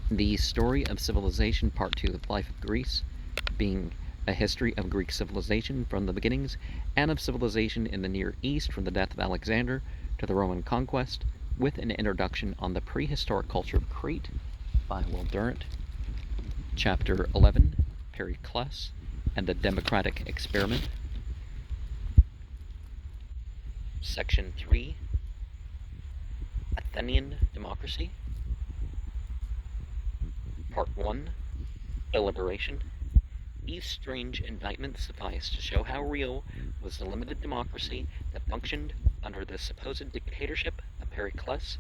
The Story of Civilization, Part 2, The Life of Greece, being a history of Greek civilization from the beginnings and of civilization in the Near East from the death of Alexander to the Roman conquest, with an introduction on the prehistoric culture of Crete by Durant. Chapter 11, Pericles and the Democratic Experiment. Section 3, Athenian Democracy. Part 1, Deliberation. These strange indictments suffice to show how real was the limited democracy that functioned under the supposed dictatorship of Pericles.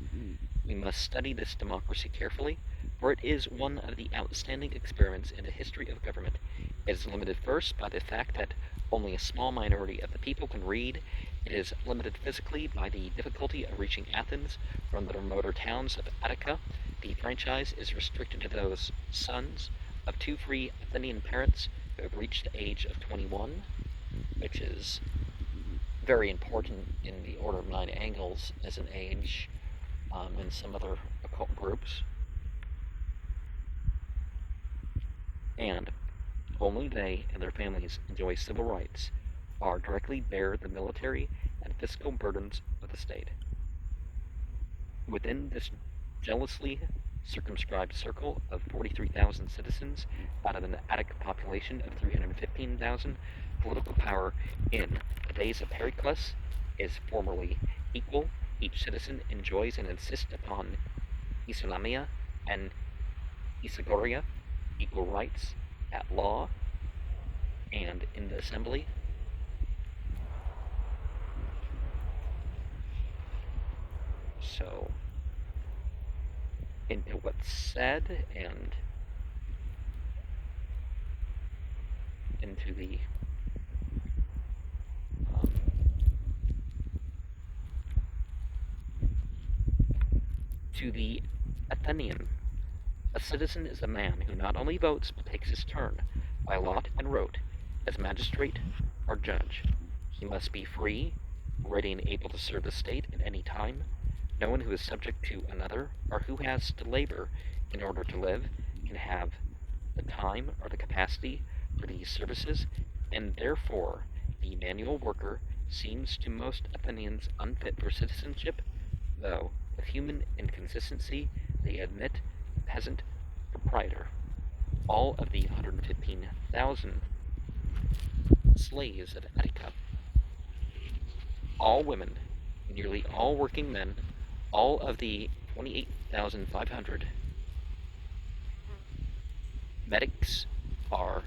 We must study this democracy carefully, for it is one of the outstanding experiments in the history of government. It is limited first by the fact that only a small minority of the people can read. It is limited physically by the difficulty of reaching Athens from the remoter towns of Attica. The franchise is restricted to those sons of two free Athenian parents who have reached the age of 21, which is very important in the order of 9 angles as an age in some other occult groups. And only they and their families enjoy civil rights, or directly bear the military and fiscal burdens of the state. Within this jealously circumscribed circle of 43,000 citizens out of an Attic population of 315,000, political power in the days of Pericles is formally equal. Each citizen enjoys and insists upon Isolamia and Isagoria, equal rights at law and in the assembly. So, into what's said and into the to the Athenian. A citizen is a man who not only votes but takes his turn, by lot and rote, as magistrate or judge. He must be free, ready and able to serve the state at any time. No one who is subject to another, or who has to labor in order to live, can have the time or the capacity for these services, and therefore the manual worker seems to most Athenians unfit for citizenship, though with human inconsistency they admit the peasant proprietor. All of the 115,000 slaves of Attica, all women, nearly all working men, all of the 28,500 medics are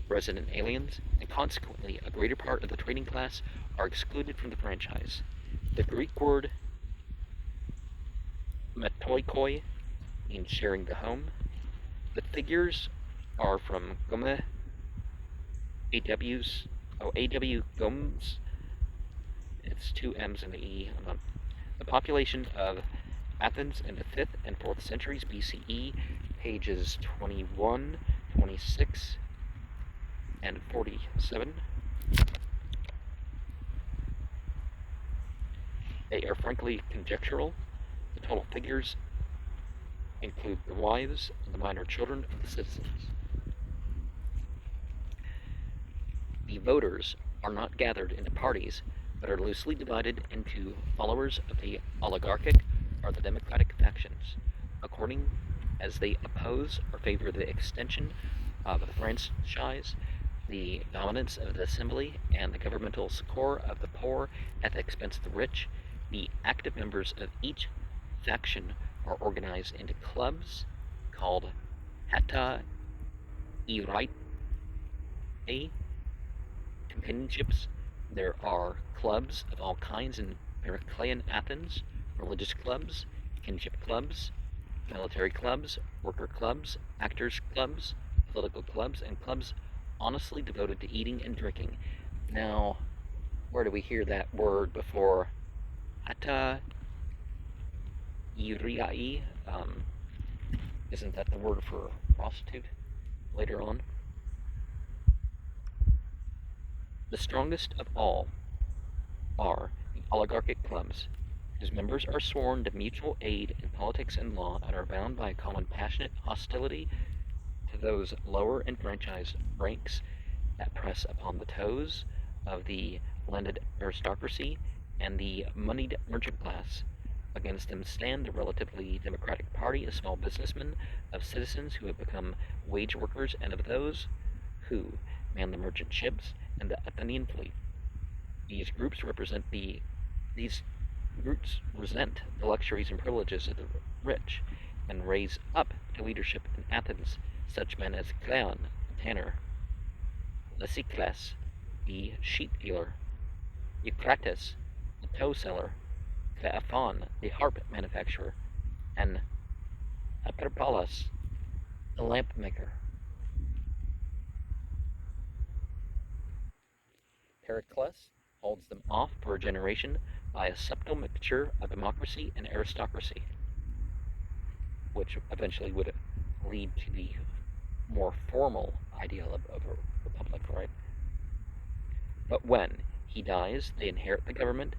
resident aliens, and consequently a greater part of the trading class are excluded from the franchise. The Greek word metoikoi means sharing the home. The figures are from Gome, AW Gomes. It's 2 M's and an E. The population of Athens in the 5th and 4th centuries BCE, pages 21, 26, and 47. They are frankly conjectural. The total figures include the wives and the minor children of the citizens. The voters are not gathered into parties, but are loosely divided into followers of the oligarchic or the democratic factions, according as they oppose or favor the extension of the franchise, the dominance of the assembly, and the governmental succor of the poor at the expense of the rich. The active members of each faction are organized into clubs called hata irae, companionships. There are clubs of all kinds in Periclean Athens: religious clubs, kinship clubs, military clubs, worker clubs, actors clubs, political clubs, and clubs honestly devoted to eating and drinking. Now, where do we hear that word before? Hata iriae, isn't that the word for prostitute later on? The strongest of all are the oligarchic clubs. whose members are sworn to mutual aid in politics and law and are bound by a common passionate hostility to those lower enfranchised ranks that press upon the toes of the landed aristocracy and the moneyed merchant class. Against them stand the relatively democratic party of small businessmen, of citizens who have become wage workers, and of those who man the merchant ships and the Athenian fleet. These groups these groups resent the luxuries and privileges of the rich, and raise up to leadership in Athens such men as Cleon, the tanner, Lysicles, the sheep dealer, Eucrates, the tow seller, Cleophon, the harp manufacturer, and Pericles, the lamp maker. Pericles holds them off for a generation by a subtle mixture of democracy and aristocracy, which eventually would lead to the more formal ideal of a republic, right? But when he dies, they inherit the government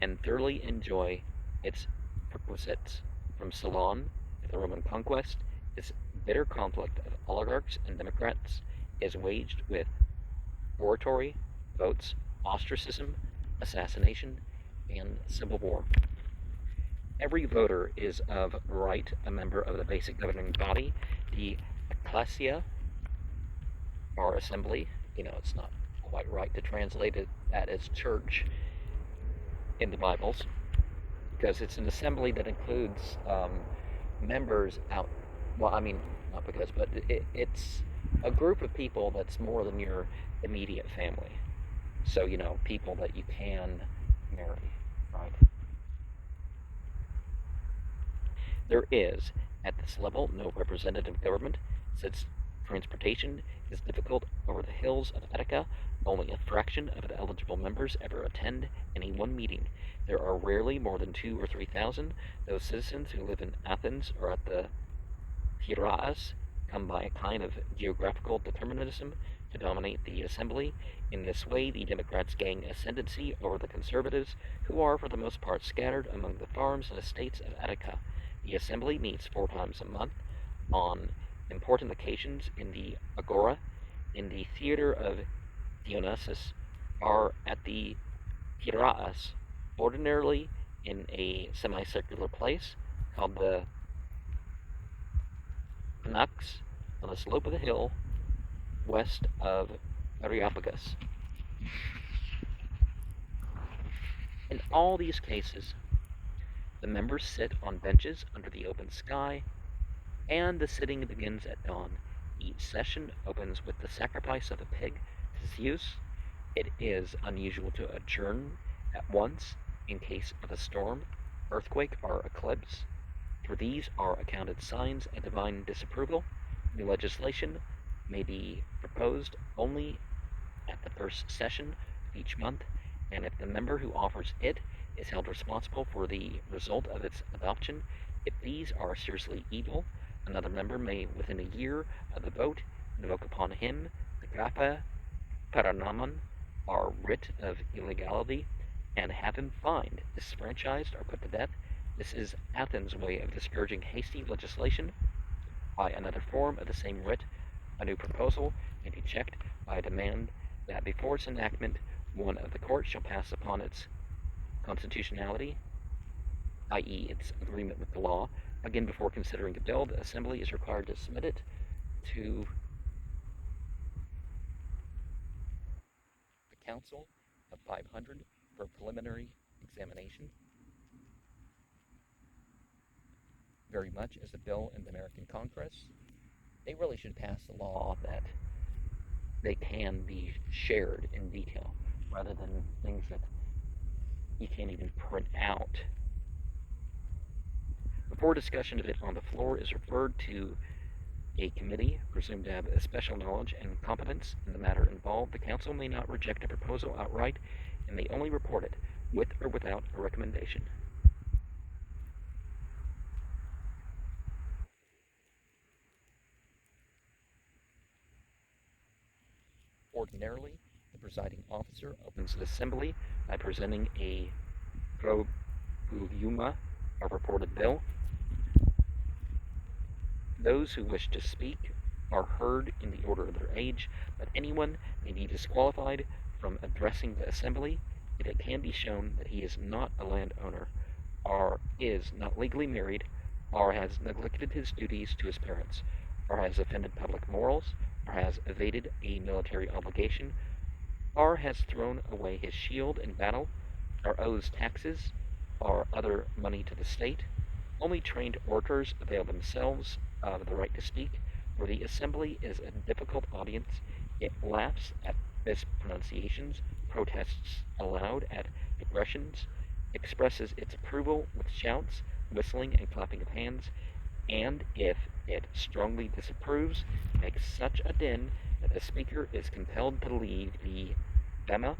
and thoroughly enjoy its perquisites. From Ceylon to the Roman conquest, this bitter conflict of oligarchs and democrats is waged with oratory, votes, ostracism, assassination, and civil war. Every voter is of right a member of the basic governing body, the ecclesia, or assembly. It's not quite right to translate it as church in the Bibles, because it's an assembly that includes members out. Well, I mean, not because, but it's a group of people that's more than your immediate family. So, people that you can marry, right? There is, at this level, no representative government, since transportation is difficult over the hills of Attica. Only a fraction of the eligible members ever attend any one meeting. There are rarely more than 2,000 or 3,000. Those citizens who live in Athens or at the Piraeus come by a kind of geographical determinism to dominate the assembly. In this way, the Democrats gain ascendancy over the conservatives, who are for the most part scattered among the farms and estates of Attica. The assembly meets 4 times a month on important occasions in the Agora, in the theater of Dionysus, or at the Piraeus, ordinarily in a semicircular place called the Panax, on the slope of the hill west of Areopagus. In all these cases, the members sit on benches under the open sky, and the sitting begins at dawn. Each session opens with the sacrifice of a pig to Zeus. It is unusual to adjourn at once in case of a storm, earthquake, or eclipse, for these are accounted signs of divine disapproval. New legislation may be proposed only at the first session of each month, and if the member who offers it is held responsible for the result of its adoption, if these are seriously evil, another member may, within a year of the vote, invoke upon him the grappa paranomon, or writ of illegality, and have him fined, disfranchised, or put to death. This is Athens' way of discouraging hasty legislation by another form of the same writ. A new proposal may be checked by a demand that before its enactment, one of the courts shall pass upon its constitutionality, i.e., its agreement with the law. Again, before considering a bill, the Assembly is required to submit it to the Council of 500 for preliminary examination. Very much as a bill in the American Congress, they really should pass a law that they can be shared in detail, rather than things that you can't even print out. Before discussion of it on the floor is referred to a committee presumed to have a special knowledge and competence in the matter involved, the council may not reject a proposal outright and may only report it, with or without a recommendation. Ordinarily, the presiding officer opens the assembly by presenting a Yuma, a reported bill. Those who wish to speak are heard in the order of their age, but anyone may be disqualified from addressing the assembly if it can be shown that he is not a landowner, or is not legally married, or has neglected his duties to his parents, or has offended public morals, or has evaded a military obligation, or has thrown away his shield in battle, or owes taxes or other money to the state. Only trained orators avail themselves of the right to speak, for the assembly is a difficult audience. It laughs at mispronunciations, protests aloud at digressions, expresses its approval with shouts, whistling, and clapping of hands, and if it strongly disapproves, makes such a din that the speaker is compelled to leave the bema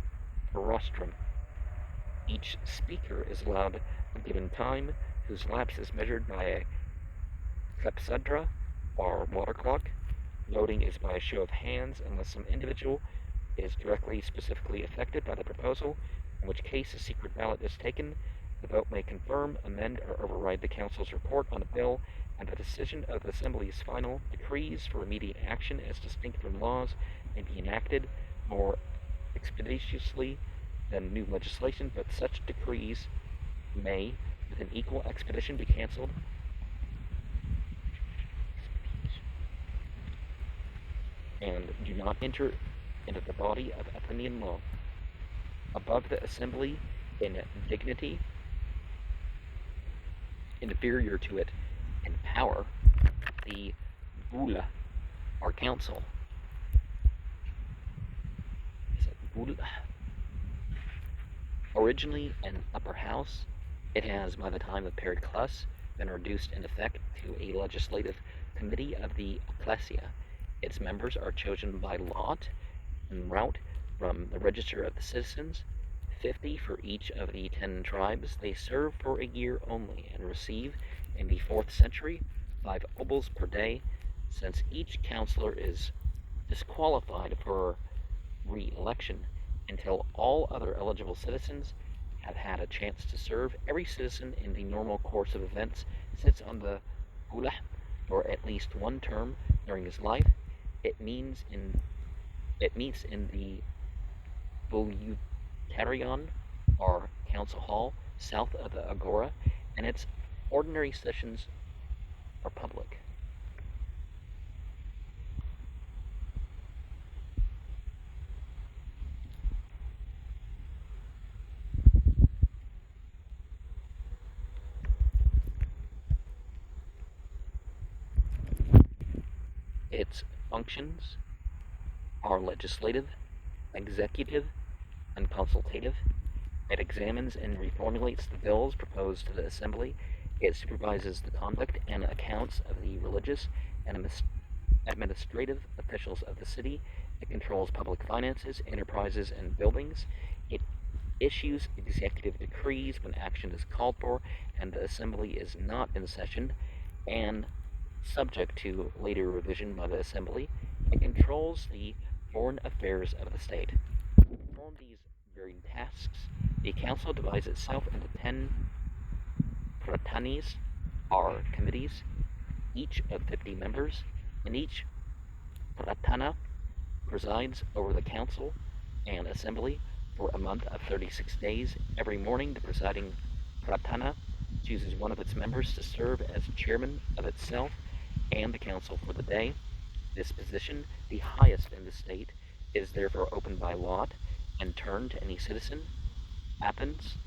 rostrum. Each speaker is allowed a given time, whose lapse is measured by a clepsydra, or water clock. Voting is by a show of hands unless some individual is directly specifically affected by the proposal, in which case a secret ballot is taken. The vote may confirm, amend, or override the council's report on a bill, and the decision of the assembly is final. Decrees for immediate action as distinct from laws may be enacted more expeditiously than new legislation, but such decrees may, with an equal expedition, be cancelled and do not enter into the body of Athenian law. Above the assembly in dignity, inferior to it in power, the Bula, or council. Is it Bula? Originally an upper house, it has, by the time of Pericles, been reduced in effect to a legislative committee of the ecclesia. Its members are chosen by lot and route from the register of the citizens, 50 for each of the 10 tribes. They serve for a year only and receive, in the 4th century, 5 obols per day. Since each counselor is disqualified for re-election until all other eligible citizens have had a chance to serve, every citizen in the normal course of events sits on the Bula for at least one term during his life. It meets in the Bulutarion, or council hall, south of the Agora, and its ordinary sessions are public. Its functions are legislative, executive, and consultative. It examines and reformulates the bills proposed to the Assembly. It supervises the conduct and accounts of the religious and administrative officials of the city. It controls public finances, enterprises, and buildings. It issues executive decrees when action is called for and the Assembly is not in session, and subject to later revision by the Assembly. It controls the foreign affairs of the state. To perform these varied tasks, the Council divides itself into 10 pratanis, or committees, each of 50 members, and each pratana presides over the Council and Assembly for a month of 36 days. Every morning, the presiding pratana chooses one of its members to serve as chairman of itself and the council for the day. This position, the highest in the state, is therefore open by lot and turned to any citizen. Athens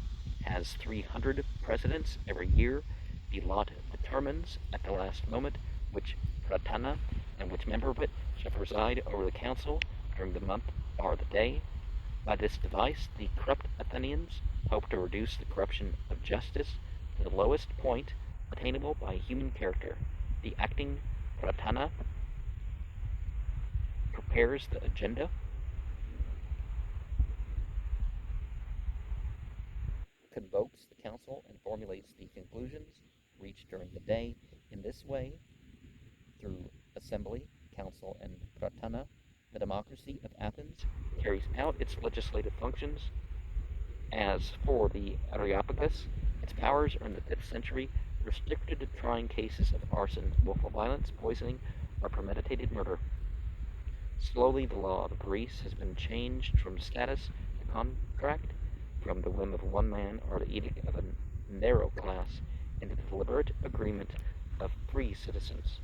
has 300 presidents every year. The lot determines at the last moment which pratana and which member of it shall preside over the council during the month or the day. By this device, the corrupt Athenians hope to reduce the corruption of justice to the lowest point attainable by human character. The acting pratana prepares the agenda, convokes the council, and formulates the conclusions reached during the day. In this way, through assembly, council, and pratana, the democracy of Athens carries out its legislative functions. As for the Areopagus, it Its powers are in the 5th century restricted to trying cases of arson, willful violence, poisoning, or premeditated murder. Slowly, the law of Greece has been changed from status to contract, from the whim of one man or the edict of a narrow class, into the deliberate agreement of 3 citizens.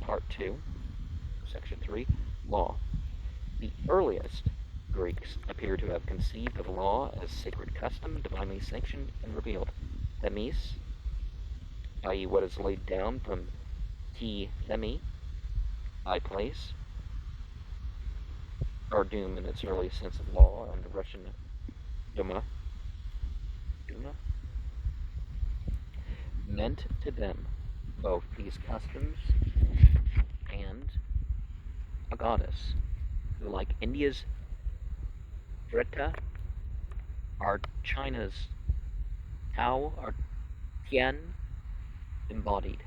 Part 2, Section 3, Law. The earliest Greeks appear to have conceived of law as sacred custom, divinely sanctioned and revealed. Themis, i.e. what is laid down from ti themi, I place, or doom in its early sense of law, and the Russian duma, meant to them both these customs and a goddess, who, like India's Dreta, are China's Tao or Tian, embodied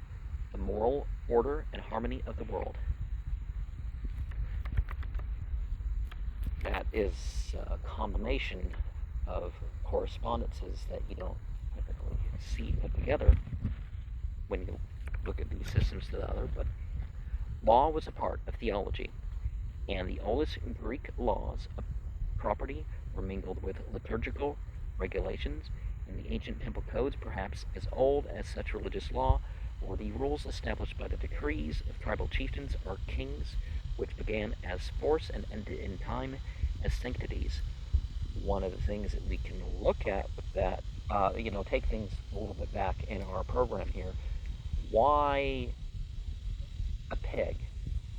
the moral order and harmony of the world. That is a combination of correspondences that you don't typically see put together when you look at these systems to the other, but law was a part of theology, and the oldest Greek laws of property were mingled with liturgical regulations, and the ancient temple codes, perhaps as old as such religious law, were the rules established by the decrees of tribal chieftains or kings, which began as force and ended in time as sanctities. One of the things that we can look at with that, take things a little bit back in our program here. Why a pig?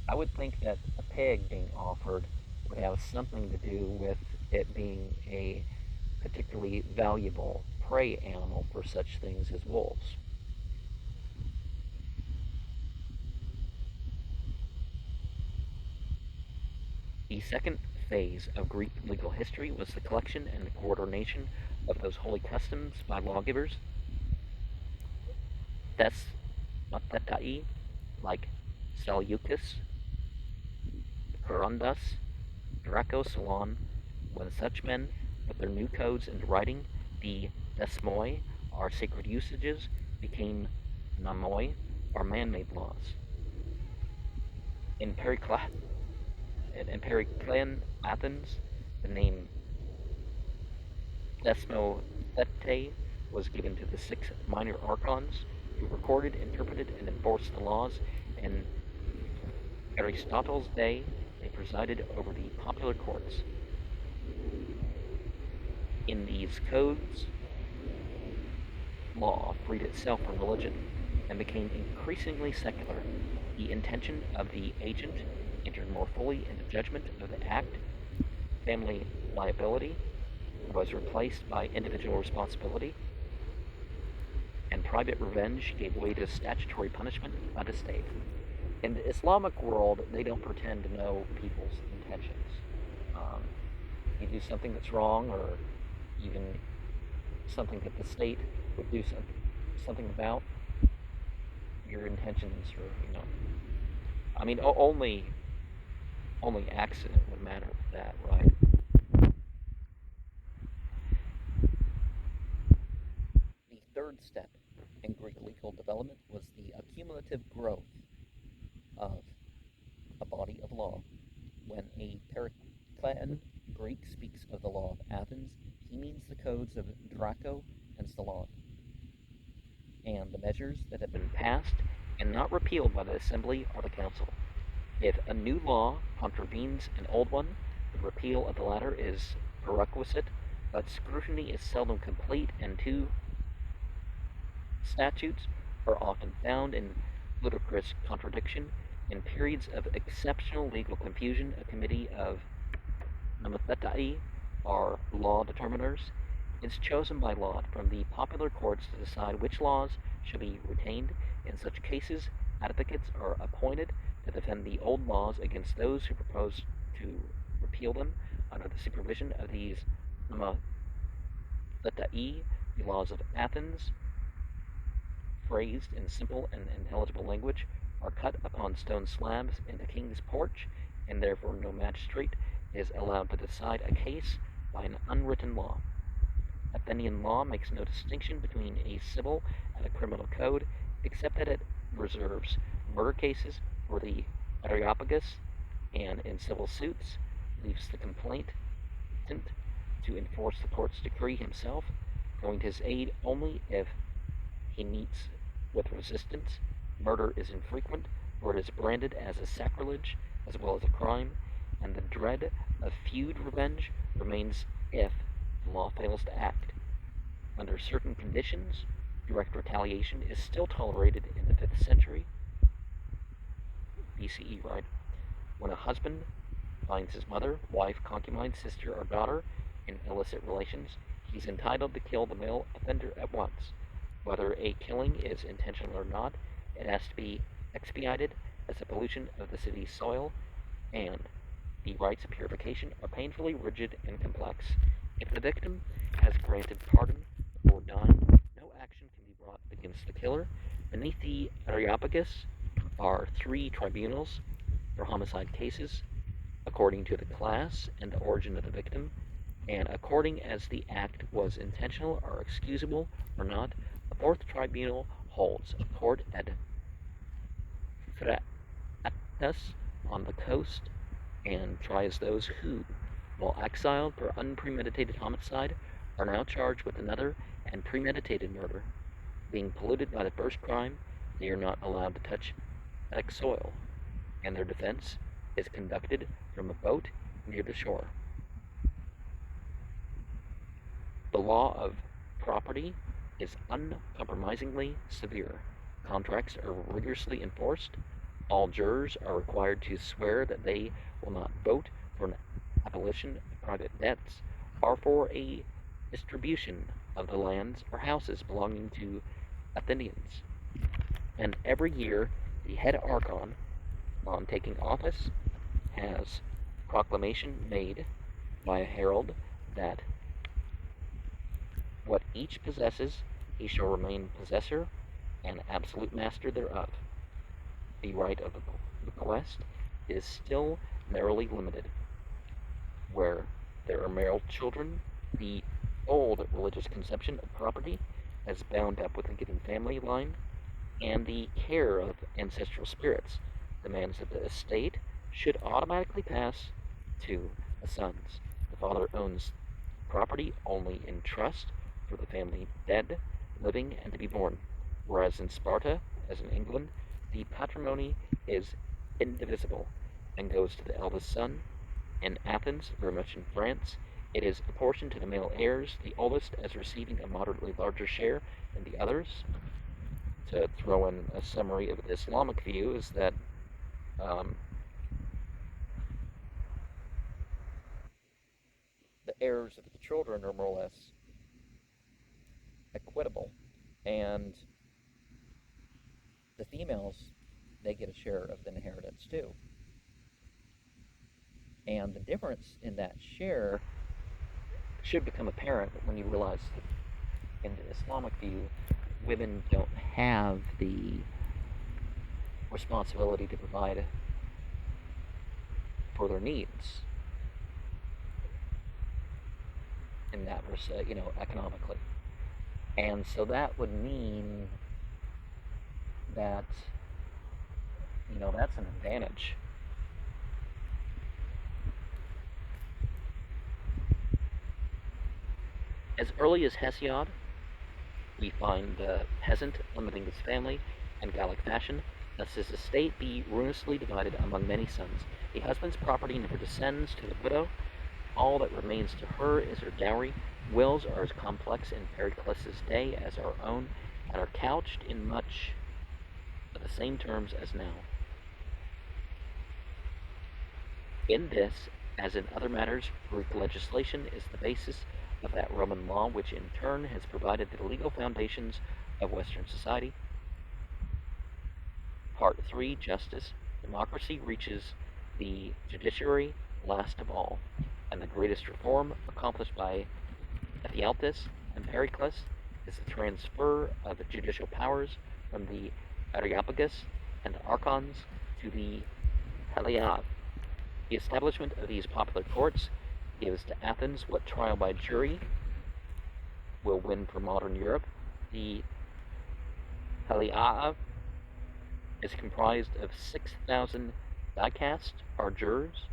I would think that a pig being offered would have something to do with it being a particularly valuable prey animal for such things as wolves. The second phase of Greek legal history was the collection and the coordination of those holy customs by lawgivers, thesmathetai, like Seleucus, Corundas, Draco Solon. When such men put their new codes into writing, the desmoi, or sacred usages, became nomoi, or man-made laws. In Periclean Athens, the name Desmothetae was given to the 6 minor archons, who recorded, interpreted, and enforced the laws. In Aristotle's day, they presided over the popular courts. In these codes, law freed itself from religion and became increasingly secular. The intention of the agent entered more fully into judgment of the act. Family liability was replaced by individual responsibility, and private revenge gave way to statutory punishment by the state. In the Islamic world, they don't pretend to know people's intentions. You do something that's wrong, or even something that the state would do something about, your intentions are, only accident would matter with that, right? The third step in Greek legal development was the accumulative growth of a body of law. When a Periclean Greek speaks of the law of Athens, he means the codes of Draco and Solon, and the measures that have been passed and not repealed by the assembly or the council. If a new law contravenes an old one, the repeal of the latter is prerequisite, but scrutiny is seldom complete, and 2 statutes are often found in ludicrous contradiction. In periods of exceptional legal confusion, a committee of nomothetai, or law determiners, is chosen by lot from the popular courts to decide which laws shall be retained. In such cases, advocates are appointed to defend the old laws against those who propose to repeal them. Under the supervision of these nomothetai, the laws of Athens, phrased in simple and intelligible language, are cut upon stone slabs in the king's porch, and therefore no magistrate is allowed to decide a case by an unwritten law. Athenian law makes no distinction between a civil and a criminal code, except that it reserves murder cases for the Areopagus, and in civil suits leaves the complainant to enforce the court's decree himself, going to his aid only if he meets with resistance. Murder is infrequent, for it is branded as a sacrilege as well as a crime, and the dread of feud revenge remains if the law fails to act. Under certain conditions, direct retaliation is still tolerated in the 5th century BCE, right? When a husband finds his mother, wife, concubine, sister, or daughter in illicit relations, he's entitled to kill the male offender at once. Whether a killing is intentional or not, it has to be expiated as a pollution of the city's soil, and the rites of purification are painfully rigid and complex. If the victim has granted pardon before dying, no action can be brought against the killer. Beneath the Areopagus are 3 tribunals for homicide cases, according to the class and the origin of the victim, and according as the act was intentional or excusable or not. The 4th tribunal holds a court at Phraattus on the coast and tries those who, while exiled for unpremeditated homicide, are now charged with another and premeditated murder. Being polluted by the first crime, they are not allowed to touch Attic soil, and their defense is conducted from a boat near the shore. The law of property is uncompromisingly severe. Contracts are rigorously enforced. All jurors are required to swear that they will not vote for an abolition of private debts or for a distribution of the lands or houses belonging to Athenians. And every year, the head archon, on taking office, has proclamation made by a herald that what each possesses, he shall remain possessor and absolute master thereof. The right of bequest is still narrowly limited. Where there are male children, the old religious conception of property as bound up with a given family line, and the care of ancestral spirits demands that the estate should automatically pass to the sons. The father owns property only in trust for the family dead, living, and to be born, whereas in Sparta, as in England, the patrimony is indivisible and goes to the eldest son. In Athens, very much in France, it is apportioned to the male heirs, the oldest as receiving a moderately larger share than the others. To throw in a summary of the Islamic view is that the heirs of the children are more or less equitable, and the females, they get a share of the inheritance too. And the difference in that share should become apparent when you realize that in the Islamic view, women don't have the responsibility to provide for their needs in that economically. And so that would mean that, that's an advantage. As early as Hesiod, we find the peasant limiting his family in Gallic fashion, thus his estate be ruinously divided among many sons. The husband's property never descends to the widow. All that remains to her is her dowry. Wills are as complex in Pericles' day as our own, and are couched in much of the same terms as now. In this, as in other matters, Greek legislation is the basis of that Roman law which in turn has provided the legal foundations of Western society. Part 3, Justice. Democracy reaches the judiciary last of all, and the greatest reform accomplished by Ephialtes and Pericles is the transfer of the judicial powers from the Areopagus and the Archons to the Heliae. The establishment of these popular courts gives to Athens what trial by jury will win for modern Europe. The Heliaea is comprised of 6,000 dicast, or jurors,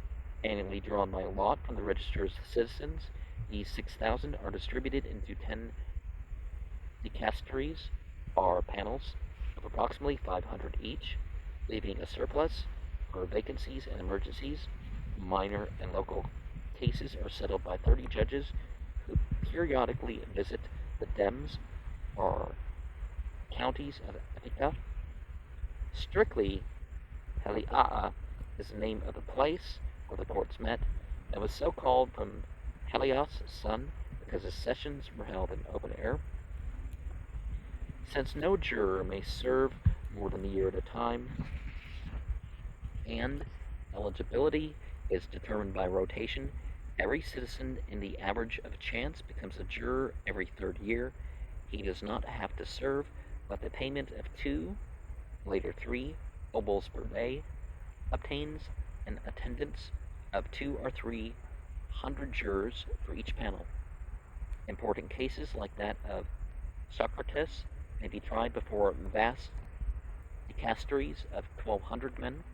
annually drawn by lot from the registers of citizens. These 6,000 are distributed into 10 dicasteries, or panels, of approximately 500 each, leaving a surplus for vacancies and emergencies. Minor and local cases are settled by 30 judges who periodically visit the dems, or counties of Attica. Strictly, Heliaea is the name of the place where the courts met, and was so called from Helios' son because the sessions were held in open air. Since no juror may serve more than a year at a time, and eligibility is determined by rotation, every citizen in the average of chance becomes a juror every third year. He does not have to serve, but the payment of 2, later 3, obols per day obtains an attendance of 2 or 300 jurors for each panel. Important cases like that of Socrates may be tried before vast dicasteries of 1,200 men.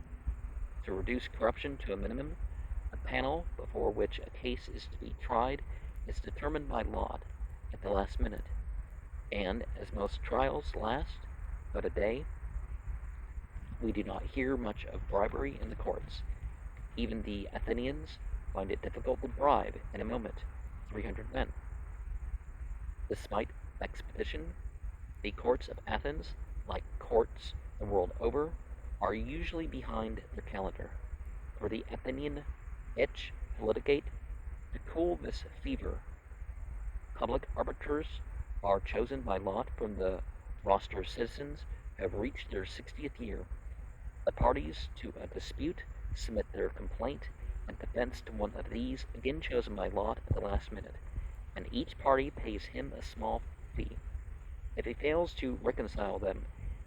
To reduce corruption to a minimum, a panel before which a case is to be tried is determined by lot at the last minute, and as most trials last but a day, we do not hear much of bribery in the courts. Even the Athenians find it difficult to bribe in a moment 300 men. Despite expedition, the courts of Athens, like courts the world over, are usually behind their calendar. For the Athenian itch to litigate, to cool this fever, public arbiters are chosen by lot from the roster of citizens who have reached their 60th year. The parties to a dispute submit their complaint and defense to one of these, again chosen by lot at the last minute, and each party pays him a small fee. If he fails to reconcile them,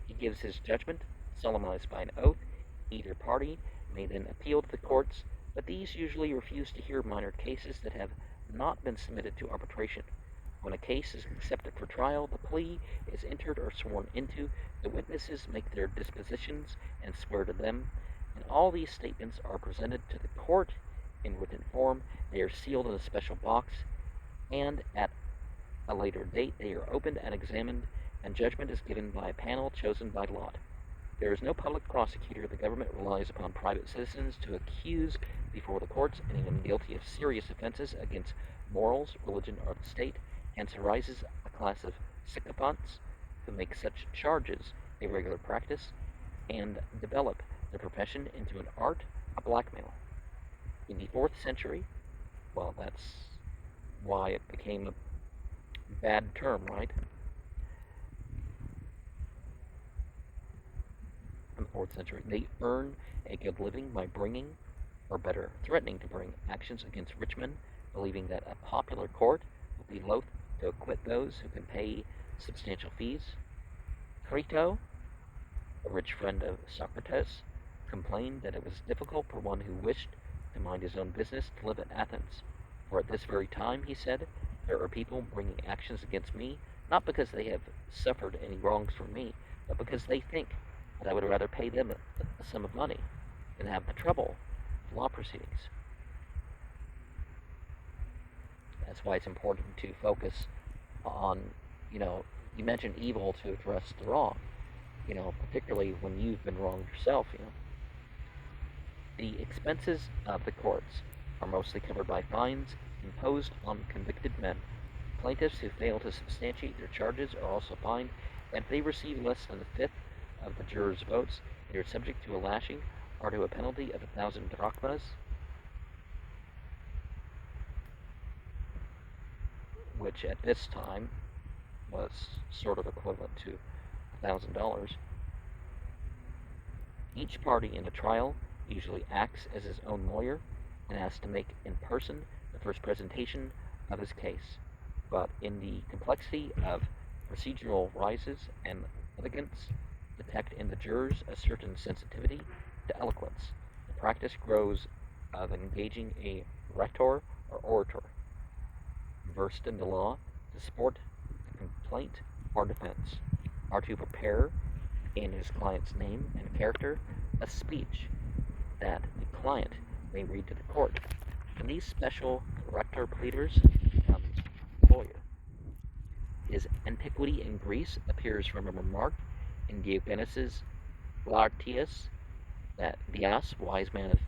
he gives his judgment, solemnized by an oath. Either party may then appeal to the courts, but these usually refuse to hear minor cases that have not been submitted to arbitration. When a case is accepted for trial, the plea is entered or sworn into, the witnesses make their dispositions and swear to them, and all these statements are presented to the court in written form. They are sealed in a special box, and at a later date they are opened and examined, and judgment is given by a panel chosen by lot. There is no public prosecutor. The government relies upon private citizens to accuse before the courts anyone guilty of serious offenses against morals, religion, or the state. Hence arises a class of sycophants who make such charges a regular practice and develop the profession into an art, a blackmail. In the 4th century, well, that's why it became a bad term, right? In the 4th century, they earn a good living by bringing, or better, threatening to bring actions against rich men, believing that a popular court will be loath to acquit those who can pay substantial fees. Crito, a rich friend of Socrates, complained that it was difficult for one who wished to mind his own business to live at Athens. For at this very time, he said, there are people bringing actions against me, not because they have suffered any wrongs from me, but because they think that I would rather pay them a sum of money than have the trouble of law proceedings. That's why it's important to focus on, you mentioned evil to address the wrong, particularly when you've been wronged yourself, The expenses of the courts are mostly covered by fines imposed on convicted men. Plaintiffs who fail to substantiate their charges are also fined, and if they receive less than a fifth of the jurors' votes, they are subject to a lashing or to a penalty of 1,000 drachmas, which at this time was sort of equivalent to $1,000. Each party in a trial usually acts as his own lawyer and has to make in person the first presentation of his case. But in the complexity of procedural rises and litigants detect in the jurors a certain sensitivity to eloquence. The practice grows of engaging a rhetor or orator, versed in the law to support a complaint or defense, or to prepare, in his client's name and character, a speech that the client may read to the court. From these special rector pleaders comes lawyer. His antiquity in Greece appears from a remark in Diogenes Laertius that Dias, wise man of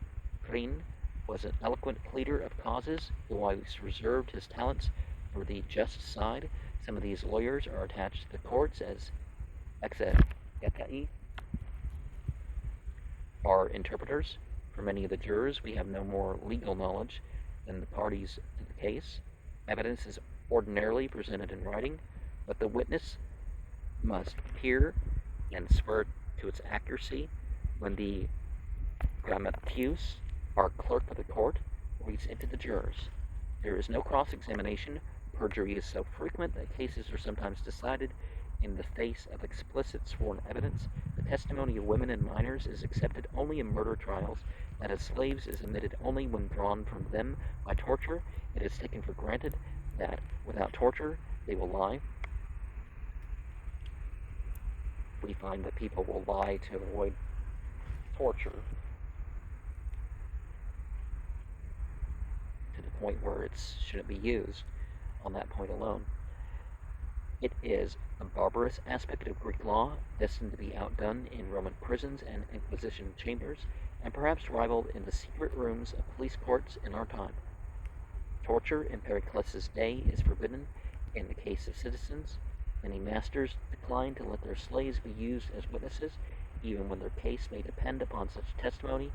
Crene, was an eloquent pleader of causes who always reserved his talents for the just side. Some of these lawyers are attached to the courts as exegetai, or interpreters. For many of the jurors, we have no more legal knowledge than the parties to the case. Evidence is ordinarily presented in writing, but the witness must appear and swear to its accuracy when the grammateus, or clerk of the court, reads it to the jurors. There is no cross-examination. Perjury is so frequent that cases are sometimes decided in the face of explicit sworn evidence. The testimony of women and minors is accepted only in murder trials. That of slaves is admitted only when drawn from them by torture. It is taken for granted that without torture they will lie. We find that people will lie to avoid torture to the point where it shouldn't be used on that point alone. It is a barbarous aspect of Greek law, destined to be outdone in Roman prisons and Inquisition chambers, and perhaps rivaled in the secret rooms of police courts in our time. Torture in Pericles' day is forbidden in the case of citizens. Many masters decline to let their slaves be used as witnesses, even when their case may depend upon such testimony,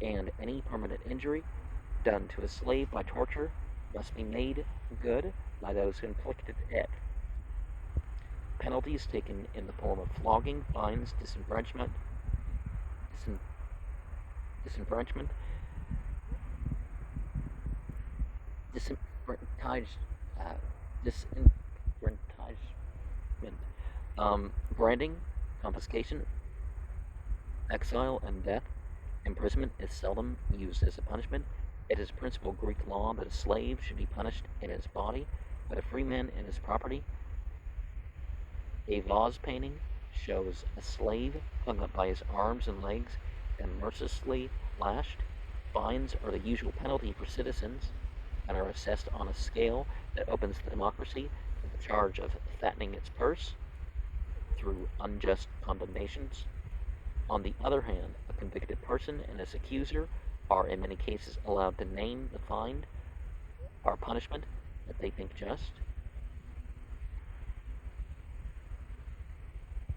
and any permanent injury done to a slave by torture must be made good by those who inflicted it. Penalties taken in the form of flogging, fines, disenfranchisement, branding, confiscation, exile, and death. Imprisonment is seldom used as a punishment. It is principal Greek law that a slave should be punished in his body, but a free man in his property. A vase painting shows a slave hung up by his arms and legs and mercilessly lashed. Fines are the usual penalty for citizens and are assessed on a scale that opens the democracy to the charge of fattening its purse through unjust condemnations. On the other hand, a convicted person and his accuser are in many cases allowed to name the fine or punishment that they think just,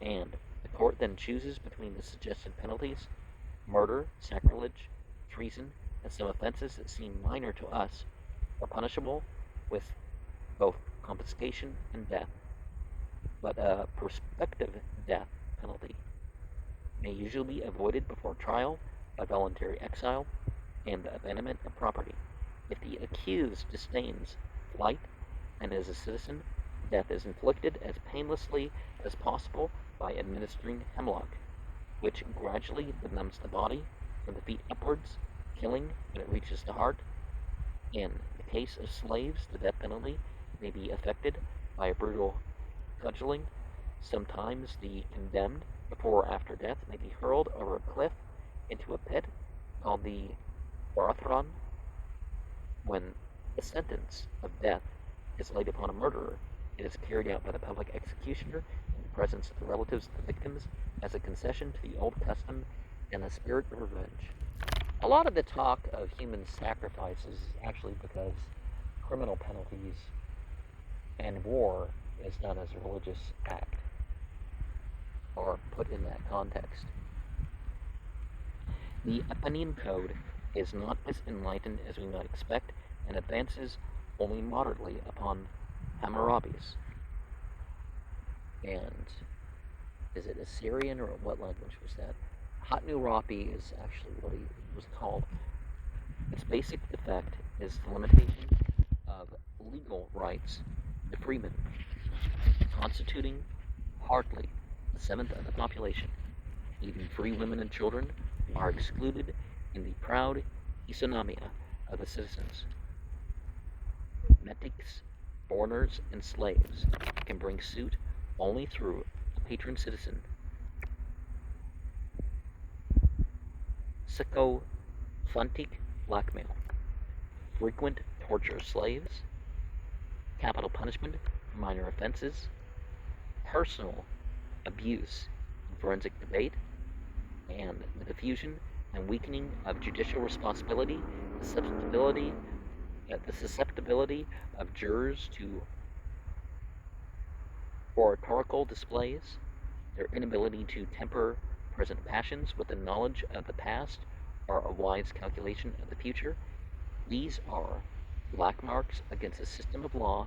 and the court then chooses between the suggested penalties: murder, sacrilege, treason, and some offenses that seem minor to us are punishable with both confiscation and death. But a prospective death penalty may usually be avoided before trial by voluntary exile and the abandonment of property. If the accused disdains flight and is a citizen, death is inflicted as painlessly as possible by administering hemlock, which gradually benumbs the body from the feet upwards, killing when it reaches the heart. In the case of slaves, the death penalty may be effected by a brutal cudgeling. Sometimes the condemned, before or after death, may be hurled over a cliff into a pit called the Orathron. When the sentence of death is laid upon a murderer, it is carried out by the public executioner in the presence of the relatives of the victims as a concession to the old custom and the spirit of revenge. A lot of the talk of human sacrifices is actually because criminal penalties and war is done as a religious act, or put in that context. The Athenian Code is not as enlightened as we might expect, and advances only moderately upon Hammurabi's. And is it Assyrian, or what language was that? Hammurabi is actually what he was called. Its basic defect is the limitation of legal rights to freemen, constituting hardly a seventh of the population. Even free women and children are excluded in the proud isonomia of the citizens. Metics, foreigners, and slaves can bring suit only through a patron citizen. Sycophantic blackmail, frequent torture of slaves, capital punishment for minor offenses, personal abuse in forensic debate, and the diffusion and weakening of judicial responsibility, the susceptibility of jurors to oratorical displays, their inability to temper present passions with the knowledge of the past or a wise calculation of the future. These are black marks against the system of law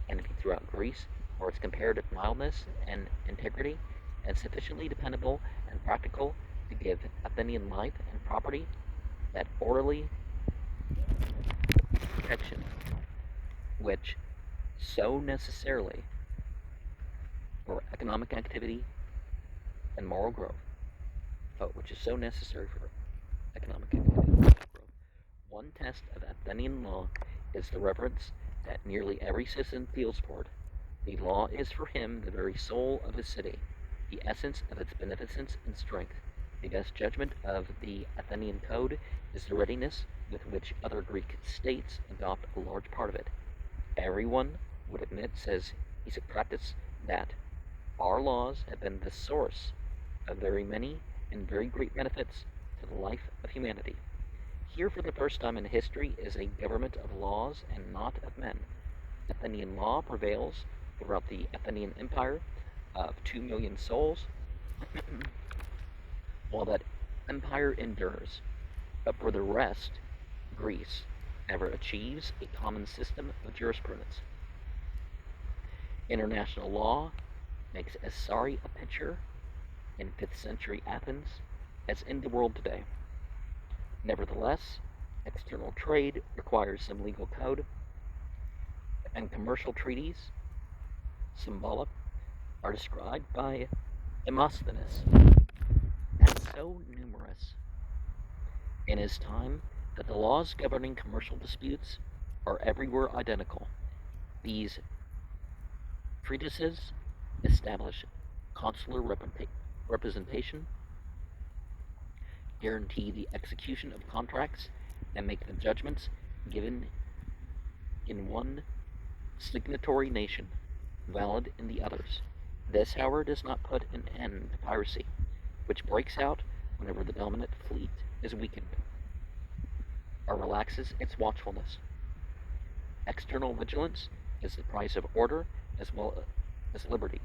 enacted throughout Greece for its comparative mildness and integrity, and sufficiently dependable and practical to give Athenian life and property that orderly protection which so necessarily for economic activity and moral growth, which is so necessary for economic activity and moral growth. One test of Athenian law is the reverence that nearly every citizen feels for it. The law is for him the very soul of his city, the essence of its beneficence and strength. The best judgment of the Athenian code is the readiness with which other Greek states adopt a large part of it. Everyone would admit, says Isocrates, that our laws have been the source of very many and very great benefits to the life of humanity. Here, for the first time in history, is a government of laws and not of men. Athenian law prevails throughout the Athenian Empire of 2,000,000 souls, while that empire endures. But for the rest, Greece never achieves a common system of jurisprudence. International law makes as sorry a picture in 5th century Athens as in the world today. Nevertheless, external trade requires some legal code, and commercial treaties, symbolic, are described by Demosthenes as so numerous in his time that the laws governing commercial disputes are everywhere identical. These treatises establish consular representation, guarantee the execution of contracts, and make the judgments given in one signatory nation valid in the others. This, however, does not put an end to piracy, which breaks out whenever the dominant fleet is weakened or relaxes its watchfulness. External vigilance is the price of order as well as liberty,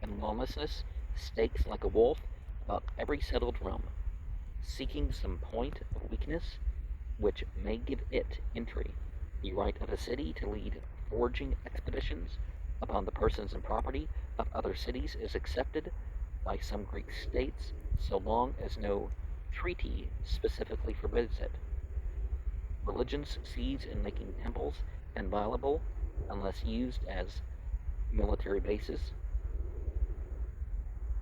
and lawlessness stakes like a wolf about every settled realm, seeking some point of weakness which may give it entry. The right of a city to lead foraging expeditions upon the persons and property of other cities is accepted by some Greek states so long as no treaty specifically forbids it. Religion succeeds in making temples inviolable unless used as military bases.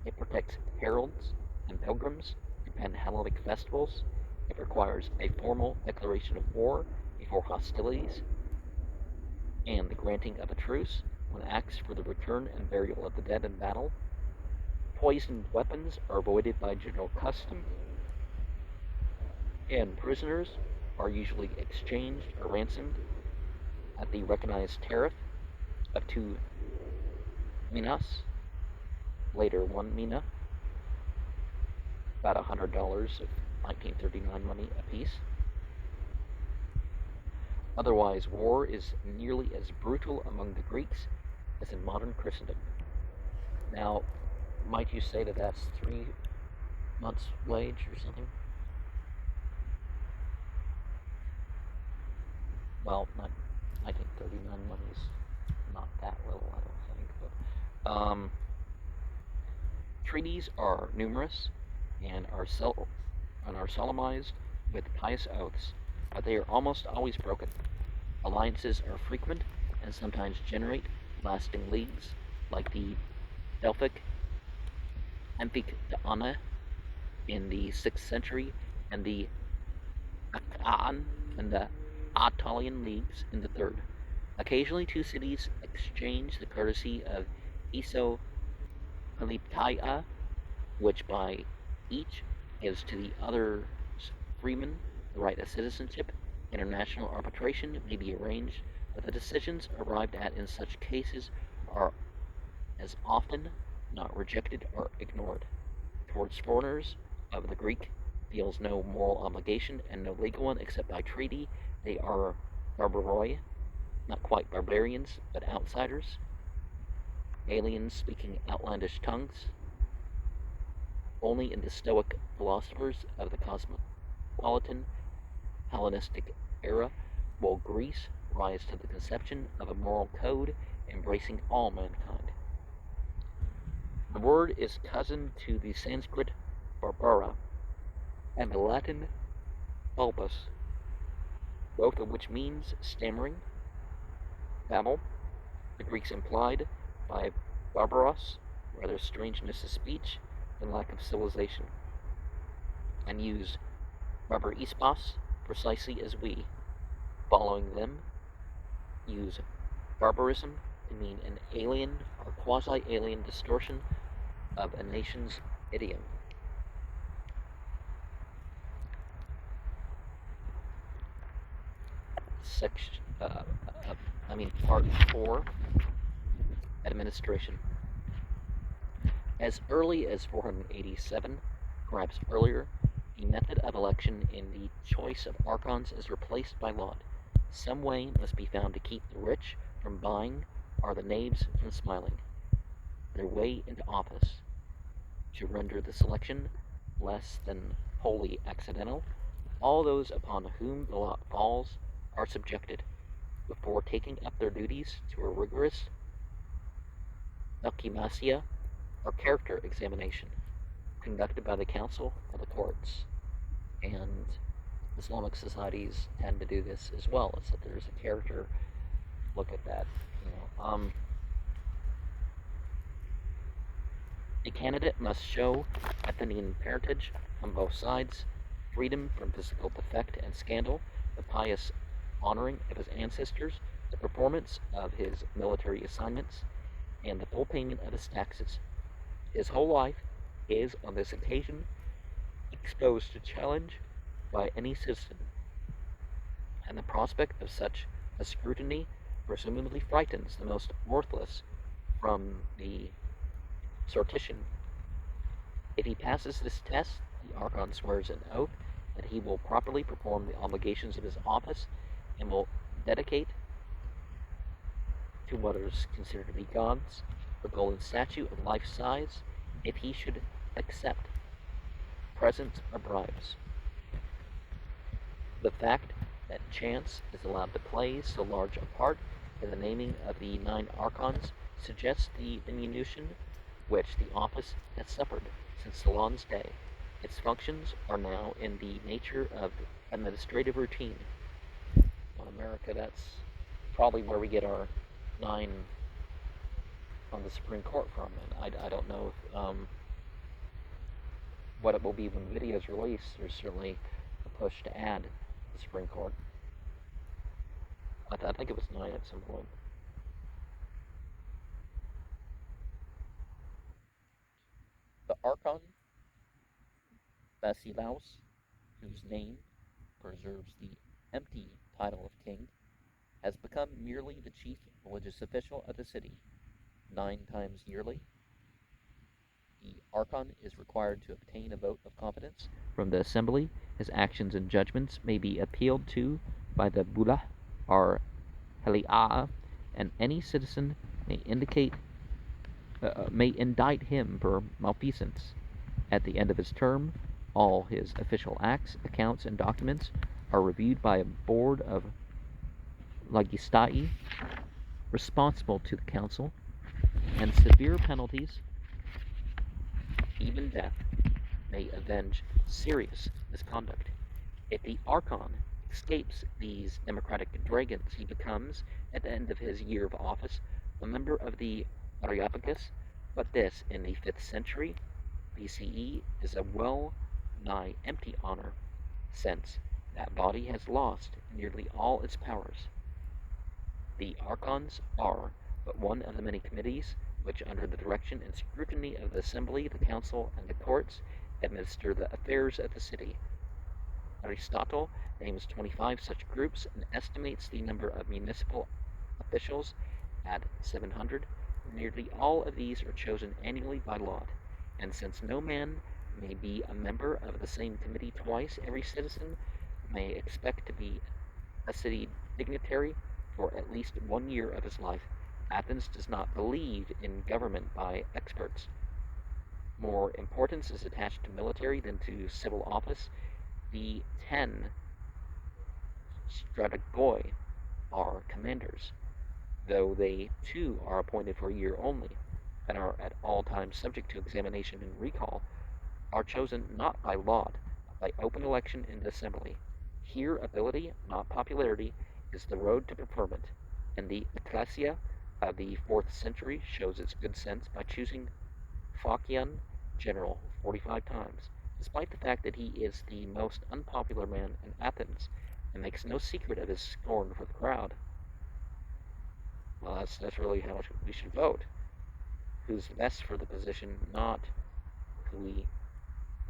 It protects heralds and pilgrims to Pan-Hellenic festivals. It requires a formal declaration of war before hostilities and the granting of a truce when acts for the return and burial of the dead in battle. Poisoned weapons are avoided by general custom, and prisoners are usually exchanged or ransomed at the recognized tariff of 2 minas, later 1 mina, about $100 of 1939 money apiece. Otherwise, war is nearly as brutal among the Greeks as in modern Christendom. Now, might you say that that's 3 months' wage or something? Well, 1939 money is not that little, I don't think. But treaties are numerous and are solemnized with pious oaths, but they are almost always broken. Alliances are frequent and sometimes generate lasting leagues, like the Delphic Amphiktana in the 6th century, and the Akan and the Attalian leagues in the third. Occasionally, two cities exchange the courtesy of isopolitia, which by each gives to the other's freeman the right of citizenship. International arbitration may be arranged, but the decisions arrived at in such cases are as often not rejected or ignored. Towards foreigners of the Greek feels no moral obligation and no legal one except by treaty. They are barbaroi, not quite barbarians, but outsiders, aliens speaking outlandish tongues. Only in the Stoic philosophers of the cosmopolitan Hellenistic era will Greece rise to the conception of a moral code embracing all mankind. The word is cousin to the Sanskrit barbara and the Latin bulbus, both of which means stammering, babble. The Greeks implied by barbaros rather strangeness of speech than lack of civilization, and used barbarismos precisely as we, following them, use barbarism to mean an alien or quasi-alien distortion of a nation's idiom. Part 4, Administration. As early as 487, perhaps earlier, the method of election in the choice of archons is replaced by lot. Some way must be found to keep the rich from buying or the knaves from smiling. Their way into office, to render the selection less than wholly accidental, all those upon whom the lot falls are subjected, before taking up their duties, to a rigorous dokimasia, or character examination, conducted by the council of the courts. And Islamic societies tend to do this as well. It's that there's a character look at that. A candidate must show Athenian parentage on both sides, freedom from physical defect and scandal, the pious honoring of his ancestors, the performance of his military assignments, and the full payment of his taxes. His whole life is, on this occasion, exposed to challenge by any citizen, and the prospect of such a scrutiny presumably frightens the most worthless from the sortition. If he passes this test, the archon swears an oath that he will properly perform the obligations of his office and will dedicate to what is considered to be gods a golden statue of life size if he should accept presents or bribes. The fact that chance is allowed to play so large a part in the naming of the 9 archons suggests the diminution which the office has suffered since Solon's day. Its functions are now in the nature of administrative routine. In America, that's probably where we get our 9 on the Supreme Court from, and I don't know if, what it will be when the video is released. There's certainly a push to add the Supreme Court. I think it was 9 at some point. The Archon Basilaus, whose name preserves the empty title of king, has become merely the chief religious official of the city. 9 times yearly, the Archon is required to obtain a vote of confidence from the assembly. His actions and judgments may be appealed to by the Bulah or Heliaa, and any citizen may indict him for malfeasance. At the end of his term, all his official acts, accounts, and documents are reviewed by a board of Lagistai responsible to the council, and severe penalties, even death, may avenge serious misconduct. If the Archon escapes these democratic dragons, he becomes, at the end of his year of office, a member of the Areopagus, but this, in the 5th century BCE, is a well-nigh empty honor, since That body has lost nearly all its powers. The archons are but one of the many committees which, under the direction and scrutiny of the assembly, the council, and the courts, administer the affairs of the city. Aristotle names 25 such groups and estimates the number of municipal officials at 700. Nearly all of these are chosen annually by lot, and since no man may be a member of the same committee twice, every citizen may expect to be a city dignitary for at least 1 year of his life. Athens does not believe in government by experts. More importance is attached to military than to civil office. The 10 strategoi are commanders, though they too are appointed for a year only, and are at all times subject to examination and recall, are chosen not by lot, but by open election in the assembly. Here ability, not popularity, is the road to preferment, and the ecclesia of the 4th century shows its good sense by choosing Phocion general 45 times, despite the fact that he is the most unpopular man in Athens, and makes no secret of his scorn for the crowd. Well, that's really how we should vote. Who's the best for the position, not who we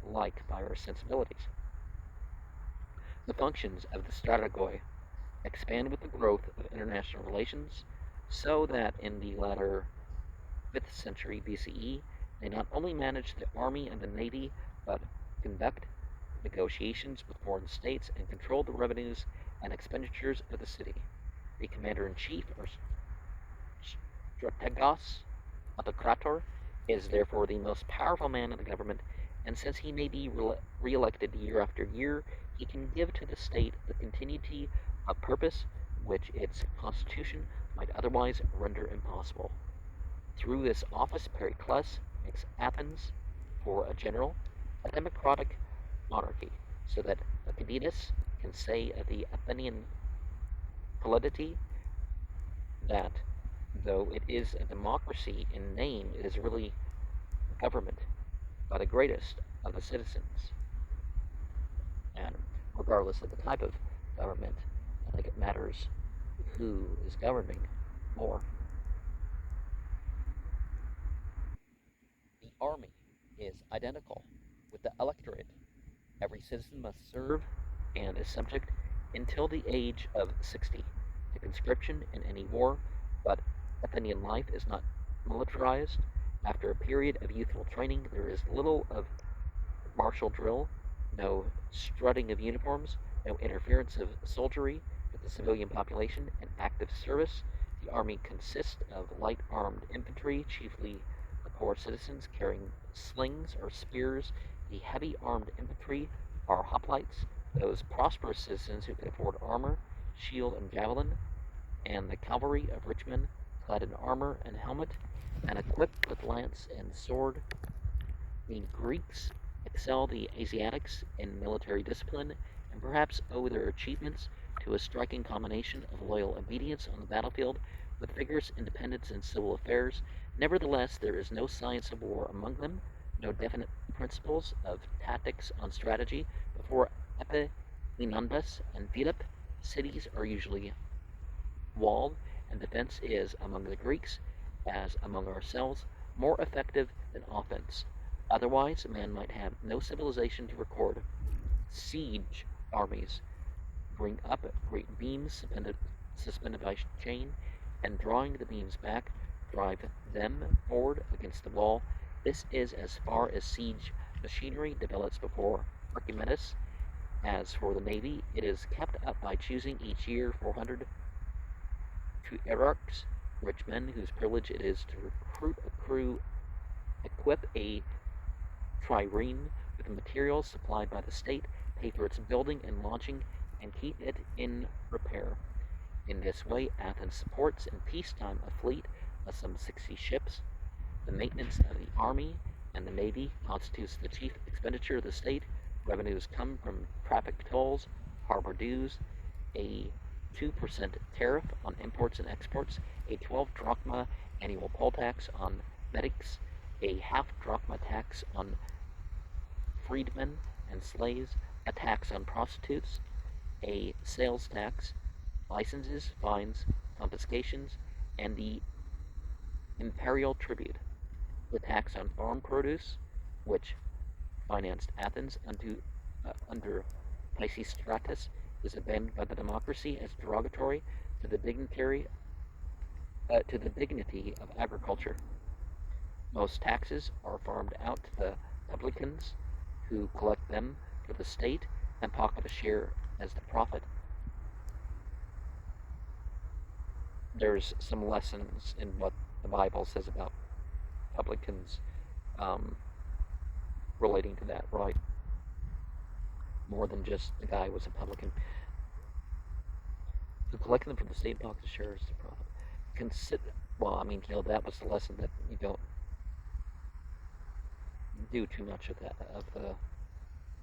like by our sensibilities. The functions of the strategoi expand with the growth of international relations, so that in the latter 5th century BCE, they not only manage the army and the navy, but conduct negotiations with foreign states and control the revenues and expenditures of the city. The commander-in-chief, or strategos, autocrator, is therefore the most powerful man in the government, and since he may be re-elected year after year, he can give to the state the continuity of purpose which its constitution might otherwise render impossible. Through this office, Pericles makes Athens, for a general, a democratic monarchy, so that Thucydides can say of the Athenian polity that though it is a democracy in name, it is really government by the greatest of the citizens. And regardless of the type of government, I think it matters who is governing more. The army is identical with the electorate. Every citizen must serve and is subject until the age of 60 to conscription in any war, but Athenian life is not militarized. After a period of youthful training, there is little of martial drill, no strutting of uniforms, no interference of soldiery with the civilian population in active service. The army consists of light armed infantry, chiefly the poor citizens carrying slings or spears. The heavy armed infantry are hoplites, those prosperous citizens who can afford armor, shield, and javelin, and the cavalry of rich men clad in armor and helmet, and equipped with lance and sword. The Greeks excel the Asiatics in military discipline, and perhaps owe their achievements to a striking combination of loyal obedience on the battlefield with vigorous independence in civil affairs. Nevertheless, there is no science of war among them, no definite principles of tactics on strategy. Before Epaminondas and Philip, cities are usually walled, and defense is, among the Greeks, as among ourselves, more effective than offense. Otherwise, man might have no civilization to record. Siege armies bring up great beams suspended by chain, and drawing the beams back, drive them forward against the wall. This is as far as siege machinery develops before Archimedes. As for the navy, it is kept up by choosing each year 400 tuerarchs, rich men whose privilege it is to recruit a crew, equip a trireme with the materials supplied by the state, pay for its building and launching, and keep it in repair. In this way, Athens supports in peacetime a fleet of some 60 ships. The maintenance of the army and the navy constitutes the chief expenditure of the state. Revenues come from traffic tolls, harbor dues, a 2% tariff on imports and exports, a 12 drachma annual poll tax on medics, a half drachma tax on freedmen and slaves, a tax on prostitutes, a sales tax, licenses, fines, confiscations, and the imperial tribute, the tax on farm produce, which financed Athens under Pisistratus, is abandoned by the democracy as derogatory to the dignity of agriculture. Most taxes are farmed out to the publicans, who collect them for the state and pocket a share as the profit. There's some lessons in what the Bible says about publicans relating to that, right? More than just the guy was a publican. Who collected them for the state pocket a share as the profit. That was the lesson, that you don't do too much of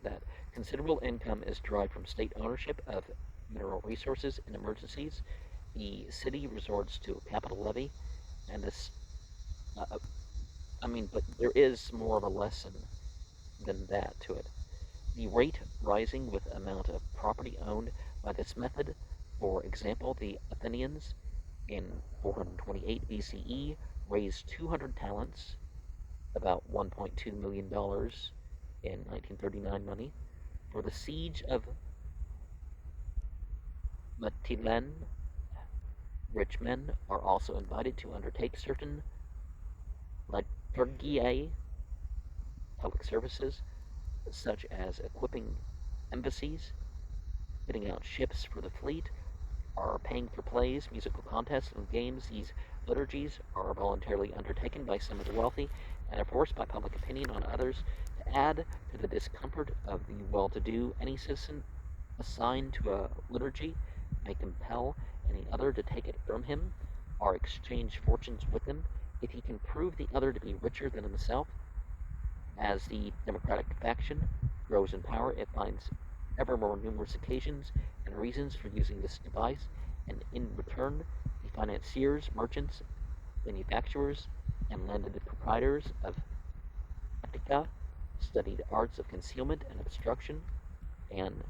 that. Considerable income is derived from state ownership of mineral resources in emergencies. The city resorts to a capital levy, and but there is more of a lesson than that to it. The rate rising with the amount of property owned by this method. For example, the Athenians in 428 BCE raised 200 talents, about $1.2 million in 1939 money, for the siege of Mytilene. Rich men are also invited to undertake certain liturgiae, public services, such as equipping embassies, fitting out ships for the fleet, are paying for plays, musical contests, and games. These liturgies are voluntarily undertaken by some of the wealthy and are forced by public opinion on others. To add to the discomfort of the well-to-do, any citizen assigned to a liturgy may compel any other to take it from him or exchange fortunes with him if he can prove the other to be richer than himself. As the democratic faction grows in power, it finds ever more numerous occasions and reasons for using this device, and in return, the financiers, merchants, manufacturers, and landed proprietors of Attica studied arts of concealment and obstruction, and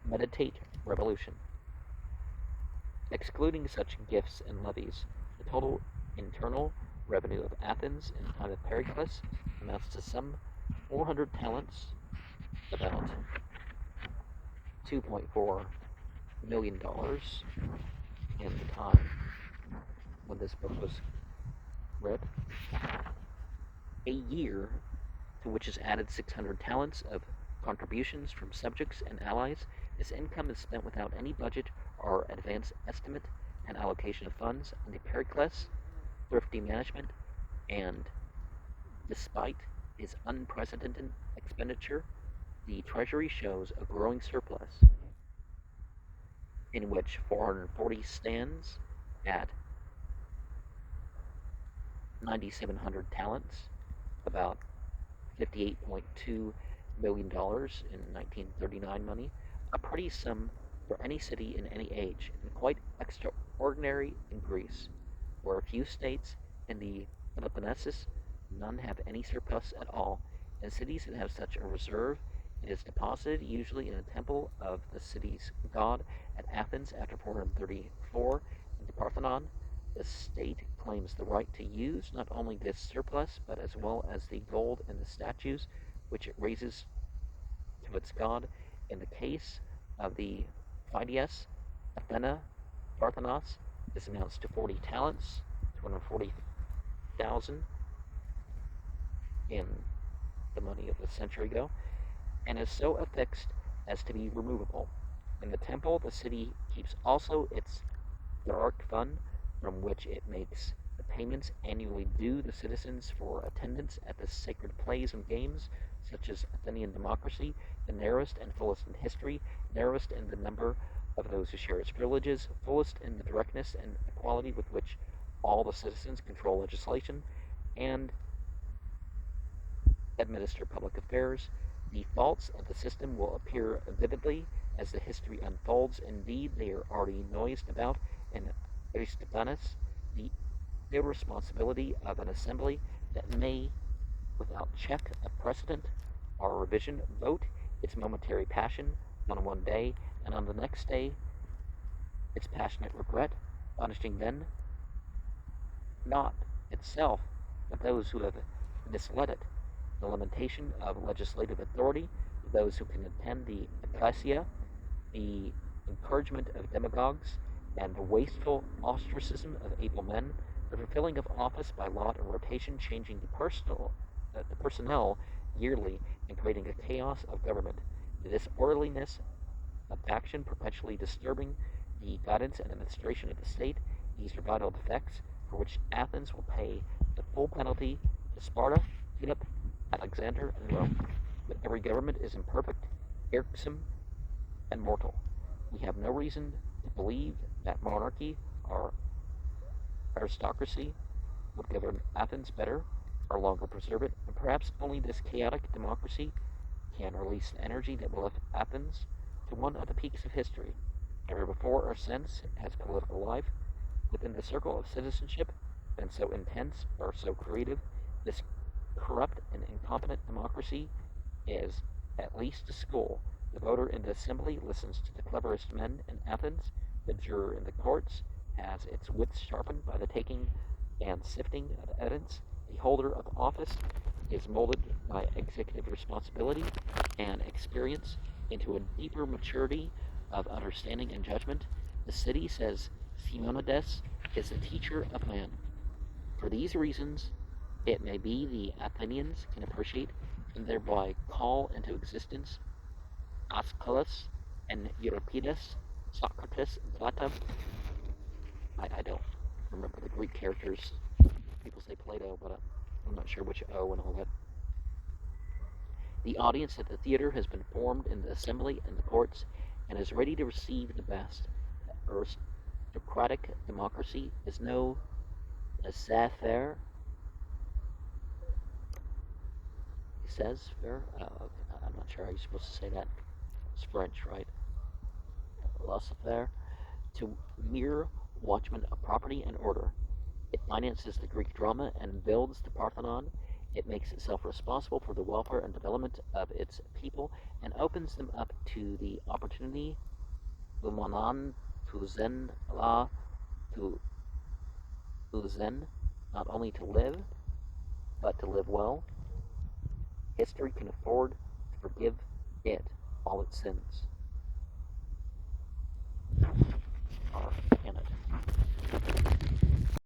meditate revolution. Excluding such gifts and levies, the total internal revenue of Athens in the time of Pericles amounts to some 400 talents, about $2.4 million in the time when this book was read. A year, to which is added 600 talents of contributions from subjects and allies. This income is spent without any budget or advance estimate and allocation of funds under Pericles' thrifty management, and despite his unprecedented expenditure, the treasury shows a growing surplus, in which 440 stands at 9,700 talents, about $58.2 million in 1939 money, a pretty sum for any city in any age, and quite extraordinary in Greece, where a few states in the Peloponnesus none have any surplus at all. In cities that have such a reserve, it is deposited usually in a temple of the city's god. At Athens, after 434, in the Parthenon, the state claims the right to use not only this surplus, but as well as the gold in the statues which it raises to its god. In the case of the Phidias, Athena, Parthenos, this amounts to 40 talents, 240,000 in the money of a century ago, and is so affixed as to be removable. In the temple, the city keeps also its dark fund, from which it makes the payments annually due the citizens for attendance at the sacred plays and games, such as Athenian democracy, the narrowest and fullest in history, narrowest in the number of those who share its privileges, fullest in the directness and equality with which all the citizens control legislation and administer public affairs. The faults of the system will appear vividly as the history unfolds. Indeed, they are already noised about in Aristophanes, the irresponsibility of an assembly that may, without check of precedent or revision, vote its momentary passion on one day, and on the next day its passionate regret, punishing then not itself, but those who have misled it. The limitation of legislative authority to those who can attend the ecclesia, the encouragement of demagogues, and the wasteful ostracism of able men, the fulfilling of office by lot and rotation, changing the personnel yearly, and creating a chaos of government. The disorderliness of faction perpetually disturbing the guidance and administration of the state. These are vital defects for which Athens will pay the full penalty to Sparta, Philip, Alexander, and Rome. But every government is imperfect, irksome, and mortal. We have no reason to believe that monarchy or aristocracy would govern Athens better or longer preserve it, and perhaps only this chaotic democracy can release the energy that will lift Athens to one of the peaks of history. Never before or since has political life within the circle of citizenship been so intense or so creative. This corrupt and incompetent democracy is at least a school. The voter in the assembly listens to the cleverest men in Athens. The juror in the courts has its wits sharpened by the taking and sifting of evidence. The holder of office is molded by executive responsibility and experience into a deeper maturity of understanding and judgment. The city, says Simonides, is the teacher of man. For these reasons, it may be the Athenians can appreciate and thereby call into existence Aeschylus and Euripides, Socrates and Plato. I don't remember the Greek characters. People say Plato, but I'm not sure which O and all that. The audience at the theater has been formed in the assembly and the courts and is ready to receive the best. Aristocratic democracy is no laissez-faire. He says fair. I'm not sure how you're supposed to say that. It's French, right? Laissez-faire. To mere watchmen of property and order. It finances the Greek drama and builds the Parthenon. It makes itself responsible for the welfare and development of its people and opens them up to the opportunity, l'umanan, to zen, la, to zen, not only to live, but to live well. History can afford to forgive it all its sins. Or can it?